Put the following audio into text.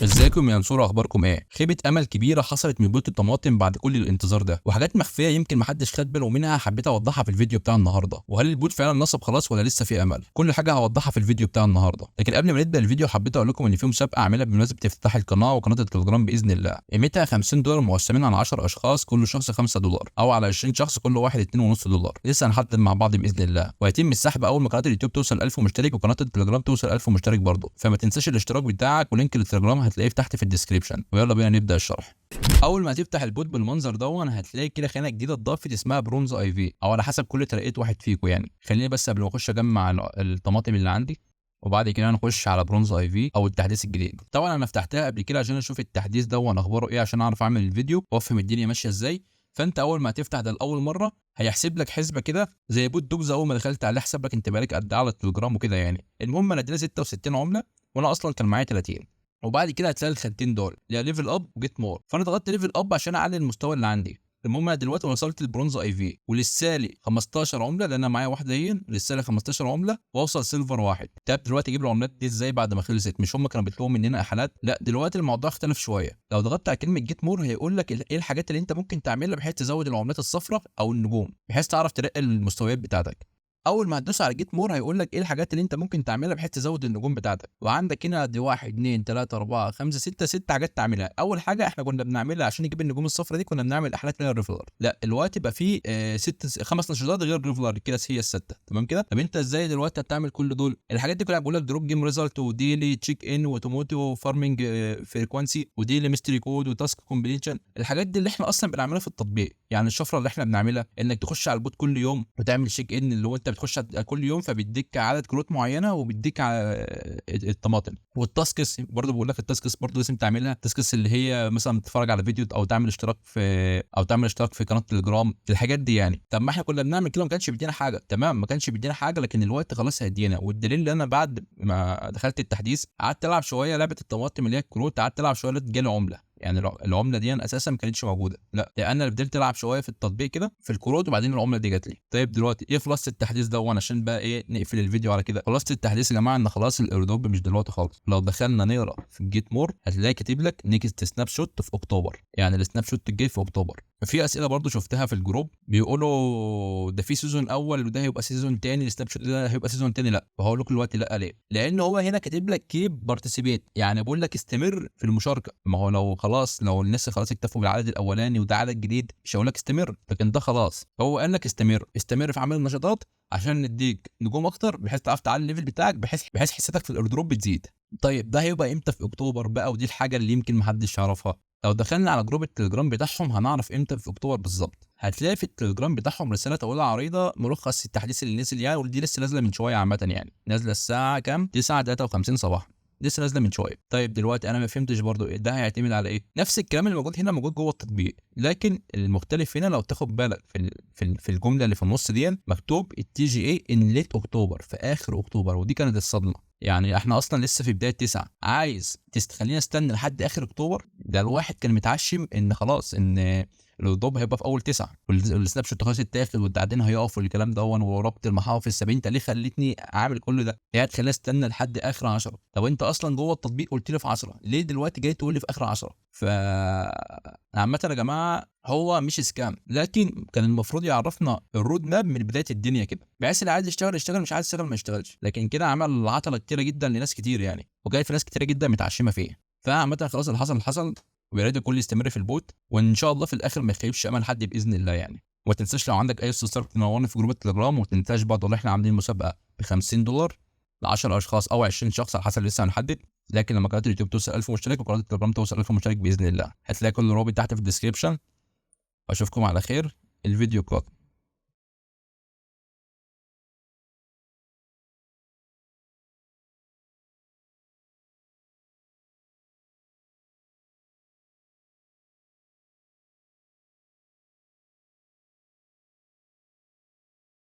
ازيكم يا نصور، اخباركم ايه؟ خيبه امل كبيره حصلت من بيوت الطماطم بعد كل الانتظار ده، وحاجات مخفيه يمكن محدش خد باله منها حبيت اوضحها في الفيديو بتاع النهارده. وهل البوت فعلا نصب خلاص ولا لسه في امل؟ كل حاجه هوضحها في الفيديو بتاع النهارده. لكن قبل ما نبدا الفيديو حبيت اقول لكم ان في مسابقه اعملها بمناسبه افتتاح القناه وقناه التليجرام باذن الله. قيمتها $50 مقسمين على 10 اشخاص، كل شخص $5، او على 20 شخص كل واحد $2.5. لسه هنحدد مع بعض باذن الله، وهيتم السحب اول ما قناه اليوتيوب توصل 1000 مشترك وقناه التليجرام توصل 1000 مشترك برضه. فما تنساش الاشتراك بتاعك، ولينك التليجرام هتلاقيه تحت في الديسكريبشن. ويلا بينا نبدا الشرح. اول ما تفتح البوت بالمنظر دون هتلاقي كده خانه جديده اتضافت اسمها برونز اي في، او على حسب كل طريقه واحد فيكم يعني. خليني بس قبل ما اخش اجمع الطماطم اللي عندي، وبعد كده نخش على برونز اي في او التحديث الجديد. طبعا انا فتحتها قبل كده عشان اشوف التحديث دون اخباره ايه، عشان اعرف اعمل الفيديو وافهم الدنيا ماشيه ازاي. فانت اول ما هتفتح ده لاول مره هيحسب لك حسبه كده زي بوت دوجز. اول ما دخلت عليه حسب لك انت بقالك قد ايه على التليجرام وكده يعني. المهم انا ادينا 66 عمله، وانا اصلا كان معايا 30. وبعد كده هتلاقي الخانتين دول اللي هي ليفل اب وجيت مور، فانا ضغطت ليفل اب عشان اعلي المستوى اللي عندي. المهم انا دلوقتي وصلت البرونز اي في، ولسه لي 15 عمله لان انا معايا واحده هي، لسه لي 15 عمله واوصل سيلفر واحد. طب دلوقتي اجيب العملات دي ازاي بعد ما خلصت؟ مش هم كانوا بيطلبوا مننا احالات؟ لا دلوقتي الموضوع اختلف شويه. لو ضغطت على كلمه جيت مور هيقول لك ايه الحاجات اللي انت ممكن تعملها بحيث تزود العملات الصفراء او النجوم، بحيث تعرف ترقي المستويات بتاعتك. اول ما هتدوس على جيت مور هيقول لك ايه الحاجات اللي انت ممكن تعملها بحيث تزود النجوم بتاعتك. وعندك هنا دي 1 2 3 4 5 6 حاجات تعملها. اول حاجه احنا كنا بنعملها عشان نجيب النجوم الصفراء دي، كنا بنعمل احلات ليها الريفلر. لا دلوقتي بقى في 5 نشاطات غير الريفلر كده، هي السته تمام كده. طب انت ازاي دلوقتي هتعمل كل دول؟ الحاجات دي كلها بقول لك دروب جيم ريزلت، وديلي تشيك ان، وتوموتو فارمنج فريكوانسي، وديلي ميستري كود، وتاسك كومبليشن. الحاجات دي اللي احنا اصلا بنعملها في التطبيق. يعني الشفره اللي احنا بنعملها انك تخش على البوت كل يوم وتعمل تشيك ان، اللي هو انت بتخش كل يوم فبيديك عدد كروت معينه وبيديك الطماطم. والتاسكس برضه بقول لك التاسكس برضه لازم تعملها. التاسكس اللي هي مثلا تتفرج على فيديو، او تعمل اشتراك في قناه تليجرام، الحاجات دي يعني. طب ما احنا كنا بنعمل كده ما كانش بيدينا حاجه، تمام، ما كانش بيدينا حاجه، لكن الوقت خلاص هيدينا. والدليل ان انا بعد ما دخلت التحديث قعدت العب شويه لعبه الطماطم اللي هي الكروت، قعدت العب شويه جالي عمله. يعني العمله دي اساسا ما كانتش موجوده، لا ده انا فضلت العب شويه في التطبيق كده في الكروت، وبعدين العمله دي جات لي. طيب دلوقتي ايه خلاصه التحديث ده؟ وانا عشان بقى ايه نقفل الفيديو على كده. خلاصه التحديث يا جماعه ان خلاص الايردروب مش دلوقتي خالص. لو دخلنا نقرا في الجيت مور هتلاقي كاتب لك نيكست سناب شوت في اكتوبر، يعني السناب شوت الجاي في اكتوبر. ففي اسئله برضو شفتها في الجروب بيقولوا ده في سيزون اول وده هيبقى سيزون تاني، السناب شوت ده هيبقى سيزون تاني. لا، وهقول لكم دلوقتي لا ليه. لان هو هنا كاتب لك كيب بارتيسيبيت، يعني بقول لك استمر في المشاركه. ما هو لو خلاص، لو الناس خلاص اكتفوا بالعدد الاولاني وده عدد جديد مش هقول لك استمر، لكن ده خلاص هو قال لك استمر في عمل النشاطات عشان نديك نجوم اكتر، بحيث تعرف تعلي الليفل بتاعك، بحيث حسيتك في الايردروب بتزيد. طيب ده هيبقى امتى؟ في اكتوبر بقى، ودي الحاجه اللي يمكن محدش يعرفها. لو دخلنا على جروب التليجرام بتاعهم هنعرف امتى في اكتوبر بالظبط. هتلاقي في التليجرام بتاعهم رساله طويله عريضه ملخص التحديث اللي نزل يعني، ودي لسه نازله من شويه عامه يعني، نازله الساعه كام؟ 9:53 صباحا، لسه نازله من شويه. طيب دلوقتي انا ما فهمتش برضو إيه ده هيعتمد على ايه. نفس الكلام اللي موجود هنا موجود جوه التطبيق، لكن المختلف هنا لو تاخد بالك في الجمله اللي في النص دي مكتوب التي جي اي ان ليت اكتوبر، في اخر اكتوبر. ودي كانت الصدمه. يعني احنا اصلا لسه في بدايه 9، عايز تخلينا استنى لحد اخر اكتوبر؟ ده الواحد كان متعشم ان خلاص ان الضوء هيبقى في اول 9 والسناب شوت خلاص اتاخد والتعدين هيقف والكلام ده، وربط المحافظ 70. انت ليه خليتني اعمل كل ده؟ قاعد خليني استنى لحد اخر 10. طب انت اصلا جوه التطبيق قلت لي في 10، ليه دلوقتي جاي تقول لي في اخر 10؟ عامه يا جماعه هو مش سكام، لكن كان المفروض يعرفنا الرود ماب من بدايه الدنيا كده، بحيث اللي عايز يشتغل يشتغل، مش عايز يشتغل ما يشتغلش. لكن كده عمل عطله كتيره جدا لناس كتير يعني، وجاي في ناس كتيره جدا متعشمه فيه. فعامه خلاص اللي حصل، ويا ريت الكل يستمر في البوت، وان شاء الله في الاخر ما يخيبش امل حد باذن الله يعني. وما تنساش لو عندك اي استفسار تنورني في جروب التليجرام. وما تنساش برضه اللي احنا عاملين مسابقه ب $50 ل 10 اشخاص او 20 شخص على حسب لسه هنحدد. لكن لما قناه اليوتيوب توصل 1000 مشترك وقناه التليجرام توصل 1000 مشترك باذن الله، هتلاقي كل الروابط تحت في الديسكربشن. واشوفكم على خير الفيديو القادم.